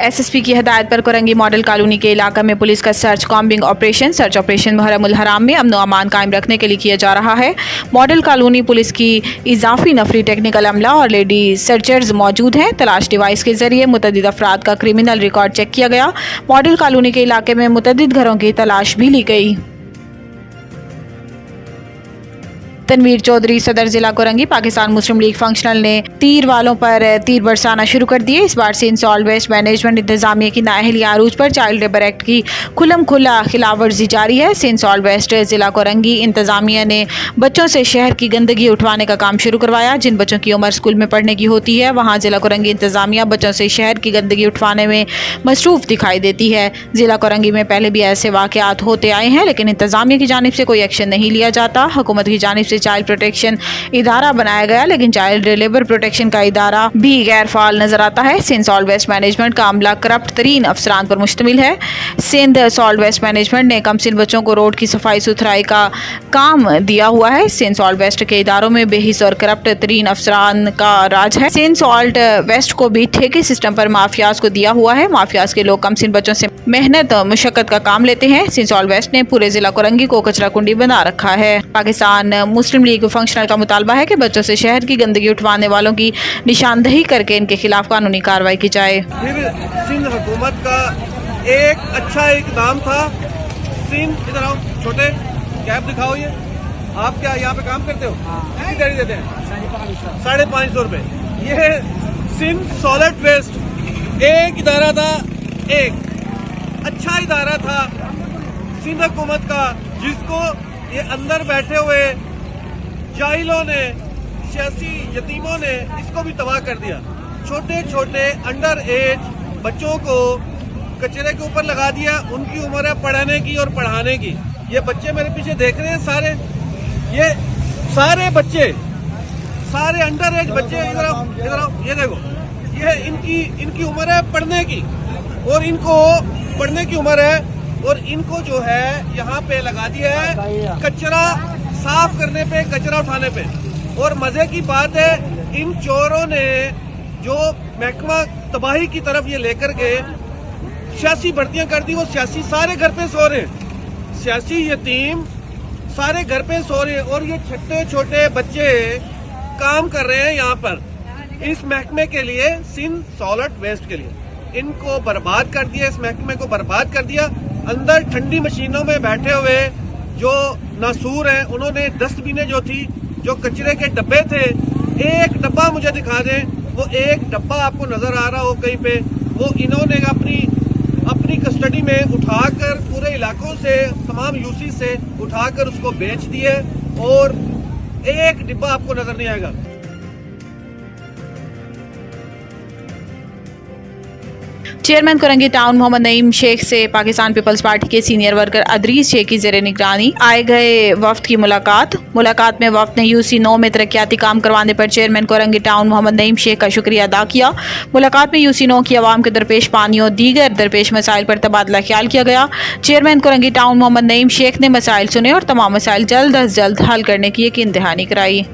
SSP की हिदायत पर कोरंगी मॉडल कॉलोनी के इलाका में पुलिस का सर्च ऑपरेशन मुहर्रम उल हराम में अमन व अमान कायम रखने के लिए किया जा रहा है। मॉडल कॉलोनी पुलिस की इजाफी नफरी टेक्निकल अमला और लेडी सर्चर्स मौजूद हैं। तलाश डिवाइस के जरिए मुतअद्दिद अफराद का क्रिमिनल रिकॉर्ड चेक किया गया। मॉडल कॉलोनी के इलाके में मुतअद्दिद घरों की तलाश भी ली गई। तनवीर चौधरी सदर जिला कोरंगी पाकिस्तान मुस्लिम लीग फंक्शनल ने तीर वालों पर तीर बरसाना शुरू कर दिए। इस बार सिंध सॉल्ट वेस्ट मैनेजमेंट इंतजामिया की नाअहली आरूज पर चाइल्ड लेबर एक्ट की खुल्लम खुल्ला खिलाफ वर्जी जारी है। सिंध सॉल्ट वेस्ट जिला कोरंगी इंतजामिया ने बच्चों से शहर की गंदगी उठवाने का काम शुरू करवाया। जिन बच्चों की उम्र स्कूल में पढ़ने की होती है वहाँ जिला कोरंगी इंतजामिया बच्चों से शहर की गंदगी उठवाने में मसरूफ दिखाई देती है। जिला कोरंगी में पहले भी ऐसे वाक़यात होते आए हैं, लेकिन इंतजामिया की जानिब से कोई एक्शन नहीं लिया जाता। हुकूमत की जानिब से चाइल्ड प्रोटेक्शन इदारा बनाया गया, लेकिन चाइल्ड लेबर प्रोटेक्शन का इदारा भी गैर फाल नजर आता है। सिंध सॉल्ट वेस्ट मैनेजमेंट का अमला करप्ट तरीन अफसरान पर मुश्तमिल है। सिंध सॉल्ट वेस्ट मैनेजमेंट ने कमसिन बच्चों को रोड की सफाई सुथराई का काम दिया हुआ है। सिंध सॉल्ट वेस्ट के इदारों में बेहिस और करप्ट तरीन अफसरान का राज है। सिंध सॉल्ट वेस्ट को भी ठेके सिस्टम पर माफियाज को दिया हुआ है। माफियाज के लोग कमसिन बच्चों से मेहनत और मुशक्कत का काम लेते हैं। सिंध सॉल्ट वेस्ट ने पूरे जिला कोरंगी को कचरा कुंडी बना रखा है। पाकिस्तान मुस्लिम लीग फंक्शनल का मुतालबा है कि बच्चों से शहर की गंदगी उठवाने वालों की निशानदही करके इनके खिलाफ कानूनी कार्रवाई की जाए। फिर सिंध हुकूमत का एक अच्छा इकदाम था। सिंध, इधर आओ छोटे, कैब दिखाओ। ये आप क्या यहाँ पे काम करते हो? कितनी दिहाड़ी देते हैं? 550 रुपए। ये सिंध सॉलिड वेस्ट एक इदारा था, एक अच्छा इदारा था सिंध हुकूमत का, जिसको ये अंदर बैठे हुए जाहिलों ने, सियासी यतीमों ने इसको भी तबाह कर दिया। छोटे छोटे अंडर एज बच्चों को कचरे के ऊपर लगा दिया। उनकी उम्र है पढ़ाने की और पढ़ाने की। ये बच्चे मेरे पीछे देख रहे हैं सारे, ये सारे बच्चे, सारे अंडर एज बच्चे। इधर आओ, इधर आओ, ये देखो, ये इनकी उम्र है पढ़ने की, और इनको पढ़ने की उम्र है, और इनको जो है यहाँ पे लगा दिया है कचरा साफ करने पे, कचरा उठाने पे। और मजे की बात है, इन चोरों ने जो महकमा तबाही की तरफ ये लेकर गए, सियासी भर्तियां कर दी। वो सियासी सारे घर पे सो रहे हैं, सियासी यतीम सारे घर पे सो रहे हैं, और ये छोटे छोटे बच्चे काम कर रहे हैं यहाँ पर इस महकमे के लिए, सिंध सॉलिड वेस्ट के लिए। इनको बर्बाद कर दिया, इस महकमे को बर्बाद कर दिया। अंदर ठंडी मशीनों में बैठे हुए जो नासूर हैं, उन्होंने डस्टबिनें जो थी, जो कचरे के डब्बे थे, एक डब्बा मुझे दिखा दें, वो एक डब्बा आपको नजर आ रहा हो कहीं पे, वो इन्होंने अपनी कस्टडी में उठाकर पूरे इलाकों से, तमाम यूसी से उठाकर उसको बेच दिए, और एक डिब्बा आपको नजर नहीं आएगा। चेयरमैन कोरंगी टाउन मोहम्मद नईम शेख से पाकिस्तान पीपल्स पार्टी के सीनियर वर्कर अदरीस शेख की जेर निगरानी आए गए वफ्द की मुलाकात में वफ्द ने यूसी 9 में तरक्याती काम करवाने पर चेयरमैन कोरंगी टाउन मोहम्मद नईम शेख का शुक्रिया अदा किया। मुलाकात में यूसी 9 की आवाम के दरपेश पानी और दीगर दरपेश मसाइल पर तबादला ख्याल किया गया। चेयरमैन कोरंगी टाउन मोहम्मद नईम शेख ने मसाइल सुने और तमाम मसाइल जल्द अज जल्द हल करने की यकीन दहानी कराई।